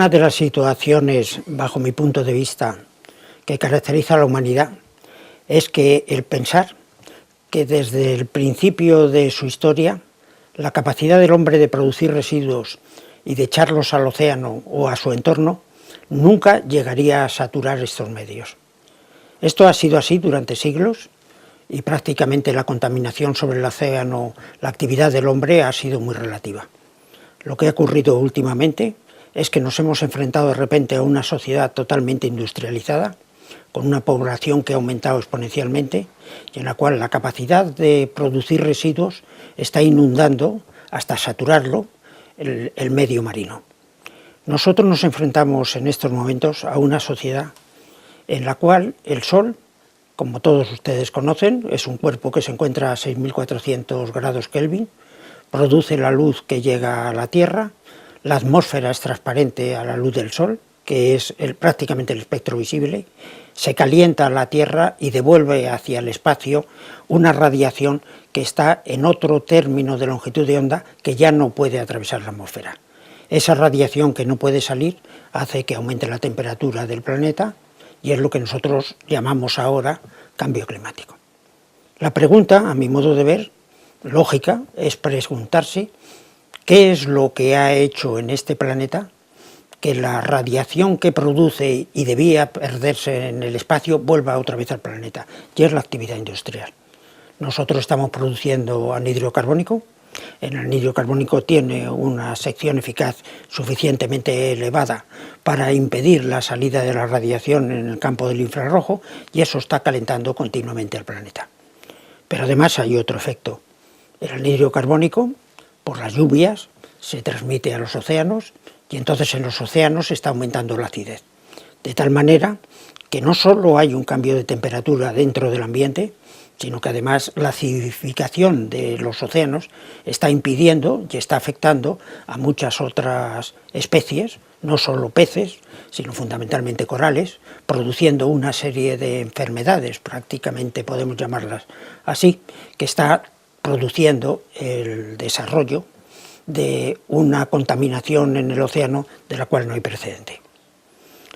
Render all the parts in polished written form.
Una de las situaciones, bajo mi punto de vista, que caracteriza a la humanidad es que el pensar que desde el principio de su historia la capacidad del hombre de producir residuos y de echarlos al océano o a su entorno nunca llegaría a saturar estos medios. Esto ha sido así durante siglos y prácticamente la contaminación sobre el océano, la actividad del hombre ha sido muy relativa. Lo que ha ocurrido últimamente es que nos hemos enfrentado de repente a una sociedad totalmente industrializada, con una población que ha aumentado exponencialmente y en la cual la capacidad de producir residuos está inundando hasta saturarlo el medio marino. Nosotros nos enfrentamos en estos momentos a una sociedad en la cual el Sol, como todos ustedes conocen, es un cuerpo que se encuentra a 6.400 grados Kelvin, produce la luz que llega a la Tierra, la atmósfera es transparente a la luz del Sol, que es prácticamente el espectro visible, se calienta la Tierra y devuelve hacia el espacio una radiación que está en otro término de longitud de onda que ya no puede atravesar la atmósfera. Esa radiación que no puede salir hace que aumente la temperatura del planeta y es lo que nosotros llamamos ahora cambio climático. La pregunta, a mi modo de ver, lógica, es preguntarse qué es lo que ha hecho en este planeta que la radiación que produce y debía perderse en el espacio vuelva otra vez al planeta, y es la actividad industrial. Nosotros estamos produciendo anhídrido carbónico. El anhídrido carbónico tiene una sección eficaz suficientemente elevada para impedir la salida de la radiación en el campo del infrarrojo y eso está calentando continuamente el planeta. Pero además hay otro efecto. El anhídrido carbónico, por las lluvias, se transmite a los océanos y entonces en los océanos está aumentando la acidez. De tal manera que no solo hay un cambio de temperatura dentro del ambiente, sino que además la acidificación de los océanos está impidiendo y está afectando a muchas otras especies, no solo peces, sino fundamentalmente corales, produciendo una serie de enfermedades, prácticamente podemos llamarlas así, que está produciendo el desarrollo de una contaminación en el océano de la cual no hay precedente.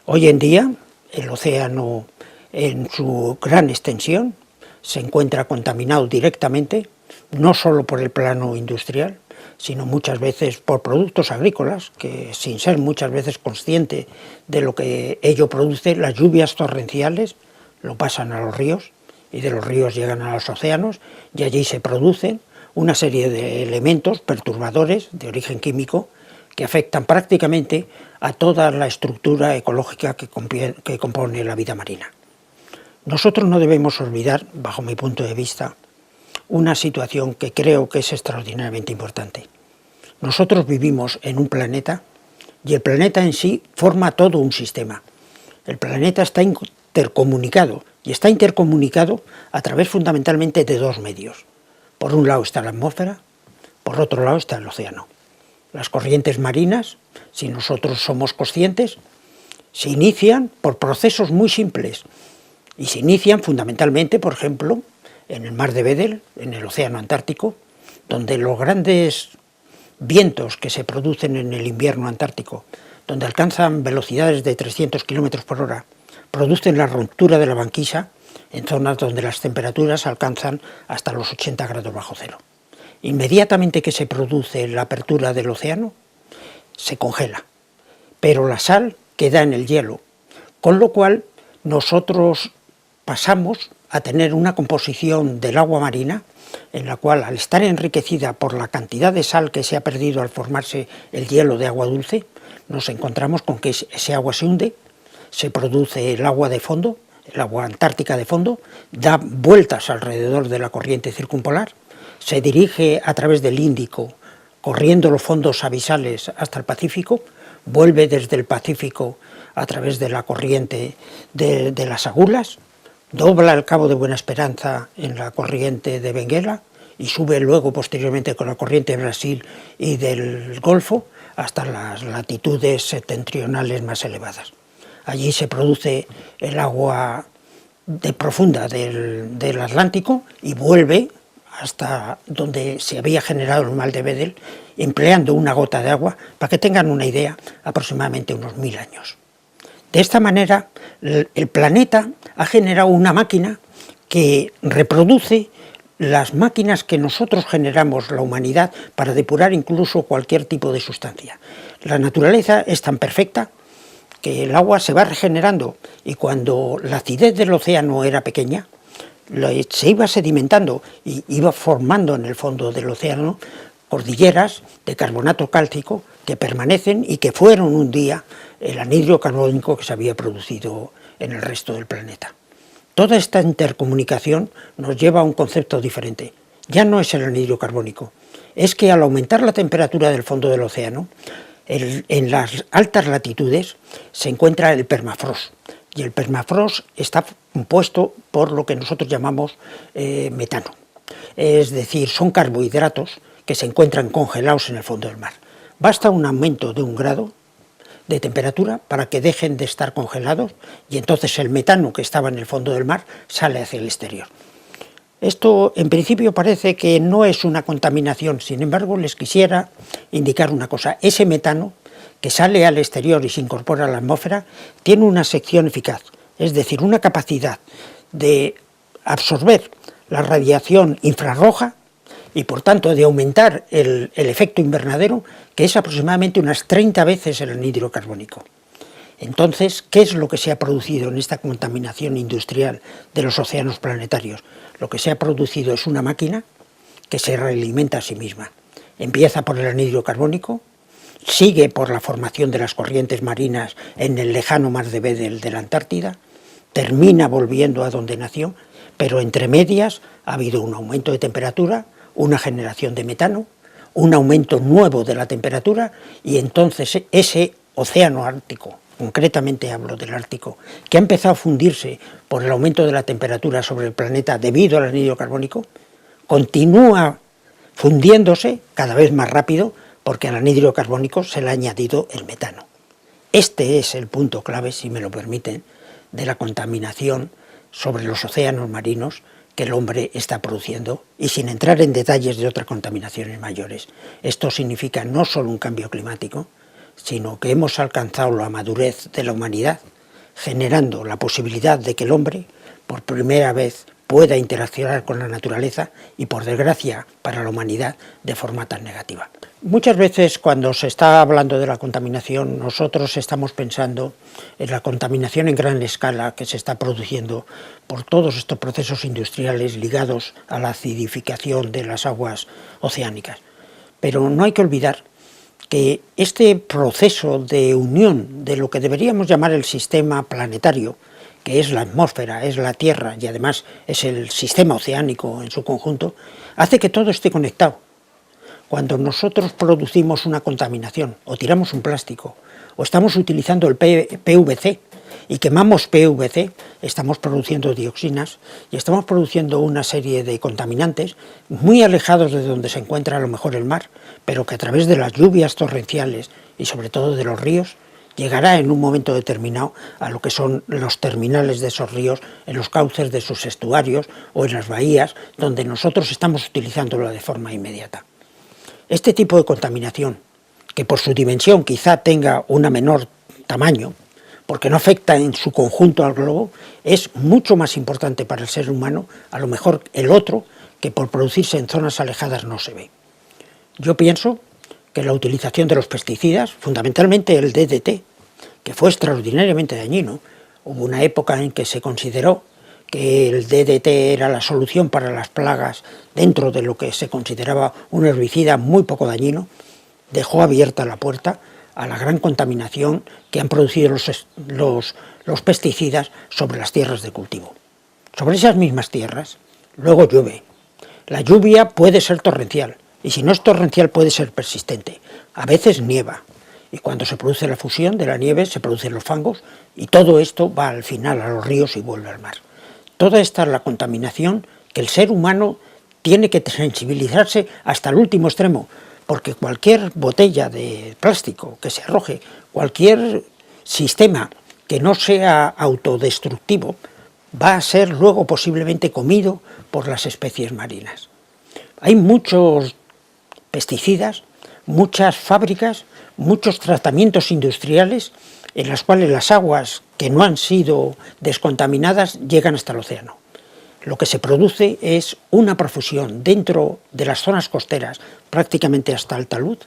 Hoy en día el océano en su gran extensión se encuentra contaminado directamente, no solo por el plano industrial, sino muchas veces por productos agrícolas, que sin ser muchas veces consciente de lo que ello produce, las lluvias torrenciales lo pasan a los ríos y de los ríos llegan a los océanos y allí se producen una serie de elementos perturbadores de origen químico que afectan prácticamente a toda la estructura ecológica que compone la vida marina. Nosotros no debemos olvidar, bajo mi punto de vista, una situación que creo que es extraordinariamente importante. Nosotros vivimos en un planeta y el planeta en sí forma todo un sistema. El planeta está intercomunicado y está intercomunicado a través fundamentalmente de dos medios. Por un lado está la atmósfera, por otro lado está el océano. Las corrientes marinas, si nosotros somos conscientes, se inician por procesos muy simples y se inician fundamentalmente, por ejemplo, en el mar de Weddell, en el océano Antártico, donde los grandes vientos que se producen en el invierno antártico, donde alcanzan velocidades de 300 km por hora, producen la ruptura de la banquisa en zonas donde las temperaturas alcanzan hasta los 80 grados bajo cero. Inmediatamente que se produce la apertura del océano, se congela, pero la sal queda en el hielo, con lo cual nosotros pasamos a tener una composición del agua marina en la cual, al estar enriquecida por la cantidad de sal que se ha perdido al formarse el hielo de agua dulce, nos encontramos con que ese agua se hunde, se produce el agua de fondo, el agua antártica de fondo, da vueltas alrededor de la corriente circumpolar, se dirige a través del Índico, corriendo los fondos abisales hasta el Pacífico, vuelve desde el Pacífico a través de la corriente de las Agulas, dobla el Cabo de Buena Esperanza en la corriente de Benguela y sube luego posteriormente con la corriente de Brasil y del Golfo hasta las latitudes septentrionales más elevadas. Allí se produce el agua profunda del Atlántico y vuelve hasta donde se había generado el mar de Weddell empleando una gota de agua, para que tengan una idea, aproximadamente unos 1000 años. De esta manera, el planeta ha generado una máquina que reproduce las máquinas que nosotros generamos, la humanidad, para depurar incluso cualquier tipo de sustancia. La naturaleza es tan perfecta que el agua se va regenerando, y cuando la acidez del océano era pequeña, se iba sedimentando y iba formando en el fondo del océano cordilleras de carbonato cálcico que permanecen y que fueron un día el anhidro carbónico que se había producido en el resto del planeta. Toda esta intercomunicación nos lleva a un concepto diferente. Ya no es el anhidro carbónico, es que al aumentar la temperatura del fondo del océano, en las altas latitudes se encuentra el permafrost, y el permafrost está compuesto por lo que nosotros llamamos metano. Es decir, son carbohidratos que se encuentran congelados en el fondo del mar. Basta un aumento de 1 grado de temperatura para que dejen de estar congelados, y entonces el metano que estaba en el fondo del mar sale hacia el exterior. Esto en principio parece que no es una contaminación, sin embargo les quisiera indicar una cosa: ese metano que sale al exterior y se incorpora a la atmósfera tiene una sección eficaz, es decir, una capacidad de absorber la radiación infrarroja y por tanto de aumentar el efecto invernadero, que es aproximadamente unas 30 veces el anhídrido carbónico. Entonces, ¿qué es lo que se ha producido en esta contaminación industrial de los océanos planetarios? Lo que se ha producido es una máquina que se realimenta a sí misma. Empieza por el anhídrido carbónico, sigue por la formación de las corrientes marinas en el lejano mar de Weddell de la Antártida, termina volviendo a donde nació, pero entre medias ha habido un aumento de temperatura, una generación de metano, un aumento nuevo de la temperatura, y entonces ese océano ártico, concretamente hablo del Ártico, que ha empezado a fundirse por el aumento de la temperatura sobre el planeta debido al anhídrido carbónico, continúa fundiéndose cada vez más rápido porque al anhídrido carbónico se le ha añadido el metano. Este es el punto clave, si me lo permiten, de la contaminación sobre los océanos marinos que el hombre está produciendo, y sin entrar en detalles de otras contaminaciones mayores. Esto significa no solo un cambio climático, sino que hemos alcanzado la madurez de la humanidad, generando la posibilidad de que el hombre, por primera vez, pueda interaccionar con la naturaleza, y por desgracia para la humanidad, de forma tan negativa. Muchas veces cuando se está hablando de la contaminación, nosotros estamos pensando en la contaminación en gran escala que se está produciendo por todos estos procesos industriales ligados a la acidificación de las aguas oceánicas. Pero no hay que olvidar que este proceso de unión de lo que deberíamos llamar el sistema planetario, que es la atmósfera, es la Tierra y además es el sistema oceánico en su conjunto, hace que todo esté conectado. Cuando nosotros producimos una contaminación, o tiramos un plástico, o estamos utilizando el PVC y quemamos PVC, estamos produciendo dioxinas y estamos produciendo una serie de contaminantes muy alejados de donde se encuentra a lo mejor el mar, pero que a través de las lluvias torrenciales y sobre todo de los ríos, llegará en un momento determinado a lo que son los terminales de esos ríos, en los cauces de sus estuarios o en las bahías, donde nosotros estamos utilizándolo de forma inmediata. Este tipo de contaminación, que por su dimensión quizá tenga un menor tamaño, porque no afecta en su conjunto al globo, es mucho más importante para el ser humano, a lo mejor el otro, que por producirse en zonas alejadas no se ve. Yo pienso que la utilización de los pesticidas, fundamentalmente el DDT, que fue extraordinariamente dañino, hubo una época en que se consideró que el DDT era la solución para las plagas dentro de lo que se consideraba un herbicida muy poco dañino, dejó abierta la puerta a la gran contaminación que han producido los pesticidas sobre las tierras de cultivo. Sobre esas mismas tierras, luego llueve. La lluvia puede ser torrencial, y si no es torrencial puede ser persistente. A veces nieva, y cuando se produce la fusión de la nieve se producen los fangos, y todo esto va al final a los ríos y vuelve al mar. Toda esta es la contaminación que el ser humano tiene que sensibilizarse hasta el último extremo, porque cualquier botella de plástico que se arroje, cualquier sistema que no sea autodestructivo, va a ser luego posiblemente comido por las especies marinas. Hay muchos pesticidas, muchas fábricas, muchos tratamientos industriales en las cuales las aguas que no han sido descontaminadas llegan hasta el océano. Lo que se produce es una profusión dentro de las zonas costeras, prácticamente hasta el talud,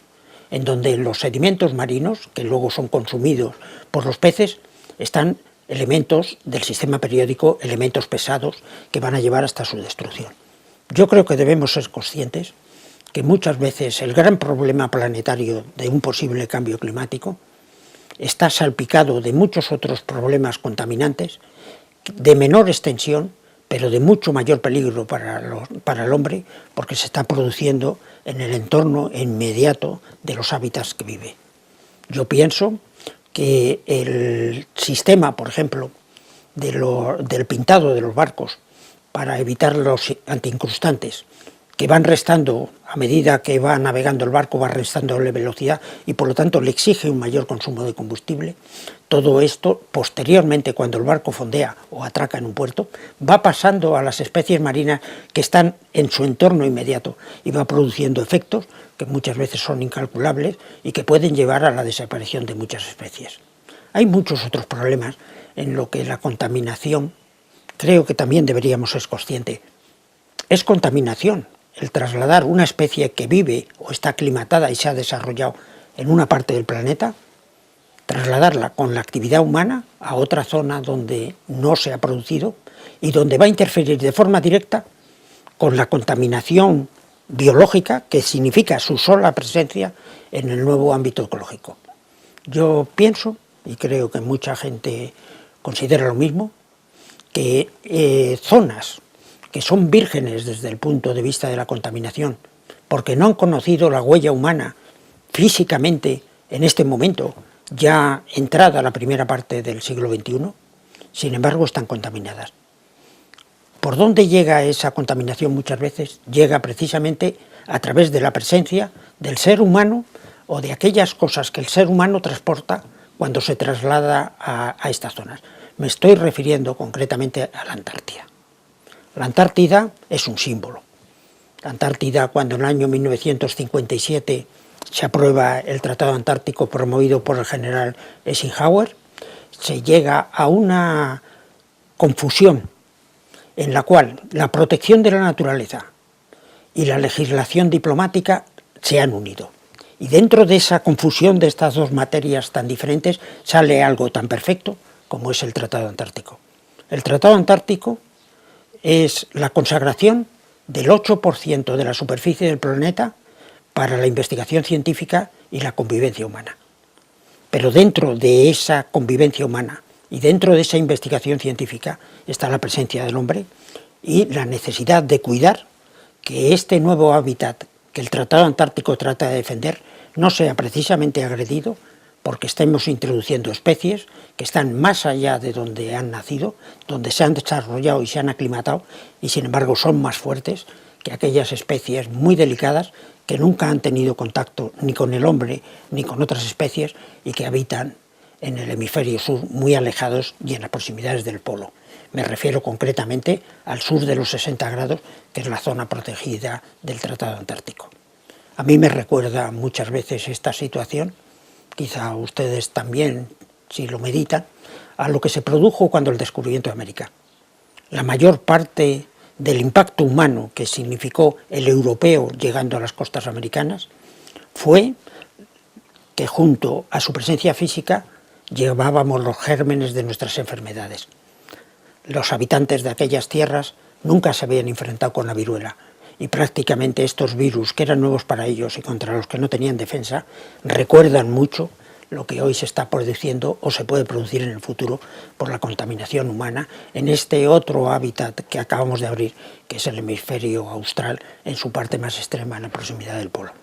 en donde los sedimentos marinos, que luego son consumidos por los peces, están elementos del sistema periódico, elementos pesados que van a llevar hasta su destrucción. Yo creo que debemos ser conscientes que muchas veces el gran problema planetario de un posible cambio climático está salpicado de muchos otros problemas contaminantes de menor extensión, pero de mucho mayor peligro para el hombre, porque se está produciendo en el entorno inmediato de los hábitats que vive. Yo pienso que el sistema, por ejemplo, del pintado de los barcos para evitar los antiincrustantes, que van restando, a medida que va navegando el barco, va restándole velocidad y por lo tanto le exige un mayor consumo de combustible. Todo esto, posteriormente, cuando el barco fondea o atraca en un puerto, va pasando a las especies marinas que están en su entorno inmediato y va produciendo efectos que muchas veces son incalculables y que pueden llevar a la desaparición de muchas especies. Hay muchos otros problemas en lo que la contaminación, creo que también deberíamos ser conscientes. Es contaminación el trasladar una especie que vive o está aclimatada y se ha desarrollado en una parte del planeta, trasladarla con la actividad humana a otra zona donde no se ha producido y donde va a interferir de forma directa con la contaminación biológica que significa su sola presencia en el nuevo ámbito ecológico. Yo pienso, y creo que mucha gente considera lo mismo, que zonas que son vírgenes desde el punto de vista de la contaminación, porque no han conocido la huella humana físicamente en este momento, ya entrada la primera parte del siglo XXI, sin embargo están contaminadas. ¿Por dónde llega esa contaminación muchas veces? Llega precisamente a través de la presencia del ser humano o de aquellas cosas que el ser humano transporta cuando se traslada a estas zonas. Me estoy refiriendo concretamente a la Antártida. La Antártida es un símbolo. La Antártida, cuando en el año 1957 se aprueba el Tratado Antártico promovido por el general Eisenhower, se llega a una confusión en la cual la protección de la naturaleza y la legislación diplomática se han unido. Y dentro de esa confusión de estas dos materias tan diferentes sale algo tan perfecto como es el Tratado Antártico. El Tratado Antártico es la consagración del 8% de la superficie del planeta para la investigación científica y la convivencia humana. Pero dentro de esa convivencia humana y dentro de esa investigación científica está la presencia del hombre y la necesidad de cuidar que este nuevo hábitat que el Tratado Antártico trata de defender no sea precisamente agredido porque estemos introduciendo especies que están más allá de donde han nacido, donde se han desarrollado y se han aclimatado, y sin embargo son más fuertes que aquellas especies muy delicadas que nunca han tenido contacto ni con el hombre ni con otras especies y que habitan en el hemisferio sur muy alejados y en las proximidades del polo. Me refiero concretamente al sur de los 60 grados, que es la zona protegida del Tratado Antártico. A mí me recuerda muchas veces esta situación, quizá ustedes también, si lo meditan, a lo que se produjo cuando el descubrimiento de América. La mayor parte del impacto humano que significó el europeo llegando a las costas americanas fue que junto a su presencia física llevábamos los gérmenes de nuestras enfermedades. Los habitantes de aquellas tierras nunca se habían enfrentado con la viruela y prácticamente estos virus que eran nuevos para ellos y contra los que no tenían defensa recuerdan mucho lo que hoy se está produciendo o se puede producir en el futuro por la contaminación humana en este otro hábitat que acabamos de abrir, que es el hemisferio austral en su parte más extrema, en la proximidad del polo.